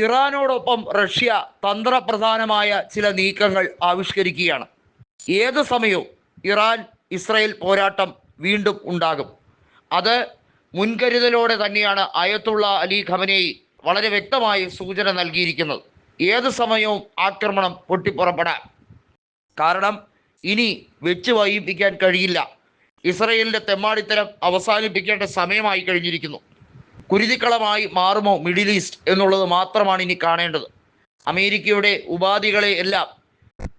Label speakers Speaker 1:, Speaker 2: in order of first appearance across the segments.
Speaker 1: ഇറാനോടൊപ്പം Russia തന്ത്രപ്രധാനമായ ചില നീക്കങ്ങൾ ആവിഷ്കരിക്കുകയാണ്. ഏത് സമയവും ഇറാൻ ഇസ്രയേൽ പോരാട്ടം വീണ്ടും ഉണ്ടാകും. അത് മുൻകരുതലോടെ തന്നെയാണ് അയത്തുള്ള അലി ഖമനേയി വളരെ വ്യക്തമായി സൂചന നൽകിയിരിക്കുന്നത്. ഏത് സമയവും ആക്രമണം പൊട്ടിപ്പുറപ്പെടാം. കാരണം ഇനി വെച്ച് വൈകിപ്പിക്കാൻ കഴിയില്ല. ഇസ്രയേലിൻ്റെ തെമ്മാടിത്തരം അവസാനിപ്പിക്കേണ്ട സമയമായി കഴിഞ്ഞിരിക്കുന്നു. കുരുതിക്കളമായി മാറുമോ മിഡിൽ ഈസ്റ്റ് എന്നുള്ളത് മാത്രമാണ് ഇനി കാണേണ്ടത്. അമേരിക്കയുടെ ഉപാധികളെ എല്ലാം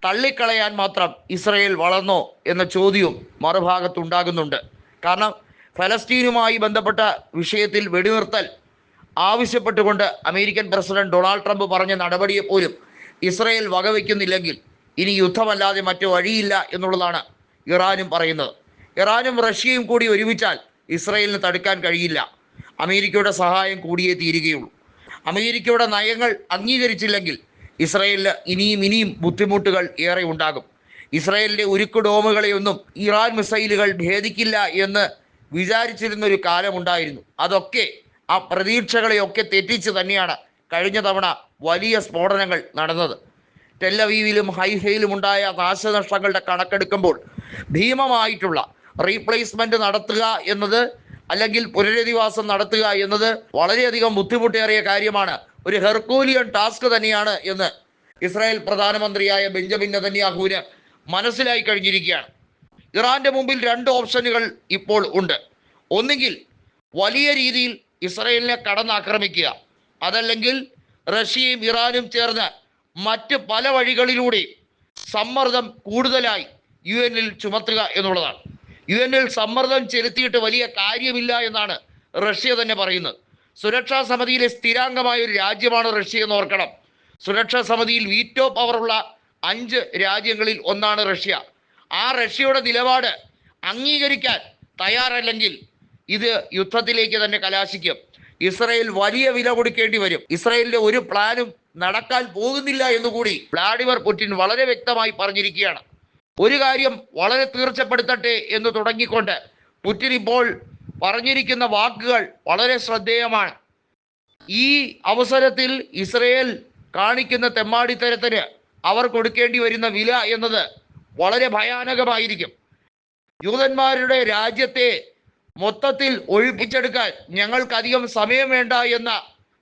Speaker 1: തള്ളിക്കളയാൻ മാത്രം ഇസ്രയേൽ വളർന്നോ എന്ന ചോദ്യവും മറുഭാഗത്തുണ്ടാകുന്നുണ്ട്. കാരണം ഫലസ്തീനുമായി ബന്ധപ്പെട്ട വിഷയത്തിൽ വെടിനിർത്തൽ ആവശ്യപ്പെട്ടുകൊണ്ട് അമേരിക്കൻ പ്രസിഡന്റ് ഡൊണാൾഡ് ട്രംപ് പറഞ്ഞ നടപടിയെപ്പോലും ഇസ്രയേൽ വകവയ്ക്കുന്നില്ലെങ്കിൽ ഇനി യുദ്ധമല്ലാതെ മറ്റു വഴിയില്ല എന്നുള്ളതാണ് ഇറാനും പറയുന്നത്. ഇറാനും റഷ്യയും കൂടി ഒരുമിച്ചാൽ ഇസ്രയേലിന് തടുക്കാൻ കഴിയില്ല. അമേരിക്കയുടെ സഹായം കൂടിയേ തീരുകയുള്ളൂ. അമേരിക്കയുടെ നയങ്ങൾ അംഗീകരിച്ചില്ലെങ്കിൽ ഇസ്രയേലിന് ഇനിയും ബുദ്ധിമുട്ടുകൾ ഏറെ ഉണ്ടാകും. ഇസ്രയേലിൻ്റെ ഉരുക്ക് ഡോമുകളെയൊന്നും ഇറാൻ മിസൈലുകൾ ഭേദിക്കില്ല എന്ന് വിചാരിച്ചിരുന്നൊരു കാലമുണ്ടായിരുന്നു. അതൊക്കെ ആ പ്രതീക്ഷകളെയൊക്കെ തെറ്റിച്ച് തന്നെയാണ് കഴിഞ്ഞ തവണ വലിയ സ്ഫോടനങ്ങൾ നടന്നത്. ടെല്ലവീവിലും ഹൈഫയിലും ഉണ്ടായ നാശനഷ്ടങ്ങളുടെ കണക്കെടുക്കുമ്പോൾ ഭീമമായിട്ടുള്ള റീപ്ലേസ്മെൻറ്റ് നടത്തുക എന്നത് അല്ലെങ്കിൽ പുനരധിവാസം നടത്തുക എന്നത് വളരെയധികം ബുദ്ധിമുട്ടേറിയ കാര്യമാണ്. ഒരു ഹെർക്കൂലിയൻ ടാസ്ക് തന്നെയാണ് എന്ന് ഇസ്രായേൽ പ്രധാനമന്ത്രിയായ ബെഞ്ചമിൻ നെതന്യാഹുവിന് മനസ്സിലായി കഴിഞ്ഞിരിക്കുകയാണ്. ഇറാന്റെ മുമ്പിൽ രണ്ട് ഓപ്ഷനുകൾ ഇപ്പോൾ ഉണ്ട്. ഒന്നുകിൽ വലിയ രീതിയിൽ ഇസ്രായേലിനെ കടന്നാക്രമിക്കുക, അതല്ലെങ്കിൽ റഷ്യയും ഇറാനും ചേർന്ന് മറ്റ് പല വഴികളിലൂടെയും സമ്മർദ്ദം കൂടുതലായി UN-ൽ ചുമത്തുക എന്നുള്ളതാണ്. UN-ൽ സമ്മർദ്ദം ചെലുത്തിയിട്ട് വലിയ കാര്യമില്ല എന്നാണ് റഷ്യ തന്നെ പറയുന്നത്. സുരക്ഷാ സമിതിയിലെ സ്ഥിരാംഗമായ ഒരു രാജ്യമാണ് റഷ്യ എന്ന് ഓർക്കണം. സുരക്ഷാ സമിതിയിൽ വീറ്റോ പവറുള്ള 5 രാജ്യങ്ങളിൽ ഒന്നാണ് റഷ്യ. ആ റഷ്യയുടെ നിലപാട് അംഗീകരിക്കാൻ തയ്യാറല്ലെങ്കിൽ ഇത് യുദ്ധത്തിലേക്ക് തന്നെ കലാശിക്കും. ഇസ്രയേൽ വലിയ വില കൊടുക്കേണ്ടി വരും. ഇസ്രയേലിൻ്റെ ഒരു പ്ലാനും നടക്കാൻ പോകുന്നില്ല എന്നുകൂടി വ്ളാഡിമിർ പുടിൻ വളരെ വ്യക്തമായി പറഞ്ഞിരിക്കുകയാണ്. ഒരു കാര്യം വളരെ തീർച്ചപ്പെടുത്തട്ടെ എന്ന് തുടങ്ങിക്കൊണ്ട് പുടിൻ ഇപ്പോൾ പറഞ്ഞിരിക്കുന്ന വാക്കുകൾ വളരെ ശ്രദ്ധേയമാണ്. ഈ അവസരത്തിൽ ഇസ്രയേൽ കാണിക്കുന്ന തെമ്മാടിത്തരത്തിന് അവർ കൊടുക്കേണ്ടി വരുന്ന വില എന്നത് വളരെ ഭയാനകമായിരിക്കും. യൂതന്മാരുടെ രാജ്യത്തെ മൊത്തത്തിൽ ഒഴിപ്പിച്ചെടുക്കാൻ ഞങ്ങൾക്കധികം സമയം വേണ്ട എന്ന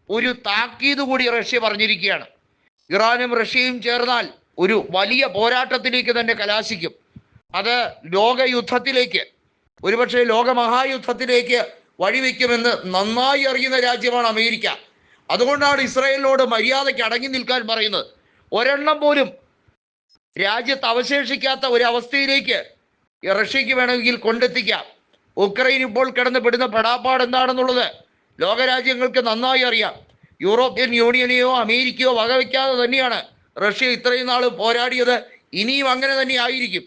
Speaker 1: ഒരു താക്കീത് കൂടി റഷ്യ പറഞ്ഞിരിക്കുകയാണ്. ഇറാനും റഷ്യയും ചേർന്നാൽ ഒരു വലിയ പോരാട്ടത്തിലേക്ക് തന്നെ കലാശിക്കും. അത് ലോകയുദ്ധത്തിലേക്ക്, ഒരുപക്ഷെ ലോകമഹായുദ്ധത്തിലേക്ക് വഴിവെക്കുമെന്ന് നന്നായി അറിയുന്ന രാജ്യമാണ് അമേരിക്ക. അതുകൊണ്ടാണ് ഇസ്രായേലിനോട് മര്യാദയ്ക്ക് അടങ്ങി നിൽക്കാൻ പറയുന്നത്. ഒരെണ്ണം പോലും രാജ്യത്ത് അവശേഷിക്കാത്ത ഒരവസ്ഥയിലേക്ക് റഷ്യക്ക് വേണമെങ്കിൽ കൊണ്ടെത്തിക്കാം. ഉക്രൈൻ ഇപ്പോൾ കിടന്ന് പെടുന്ന പെടാപ്പാട് എന്താണെന്നുള്ളത് ലോകരാജ്യങ്ങൾക്ക് നന്നായി അറിയാം. യൂറോപ്യൻ യൂണിയനെയോ അമേരിക്കയോ വകവയ്ക്കാതെ തന്നെയാണ് റഷ്യ ഇത്രയും നാൾ പോരാടിയത്. ഇനിയും അങ്ങനെ തന്നെ ആയിരിക്കും.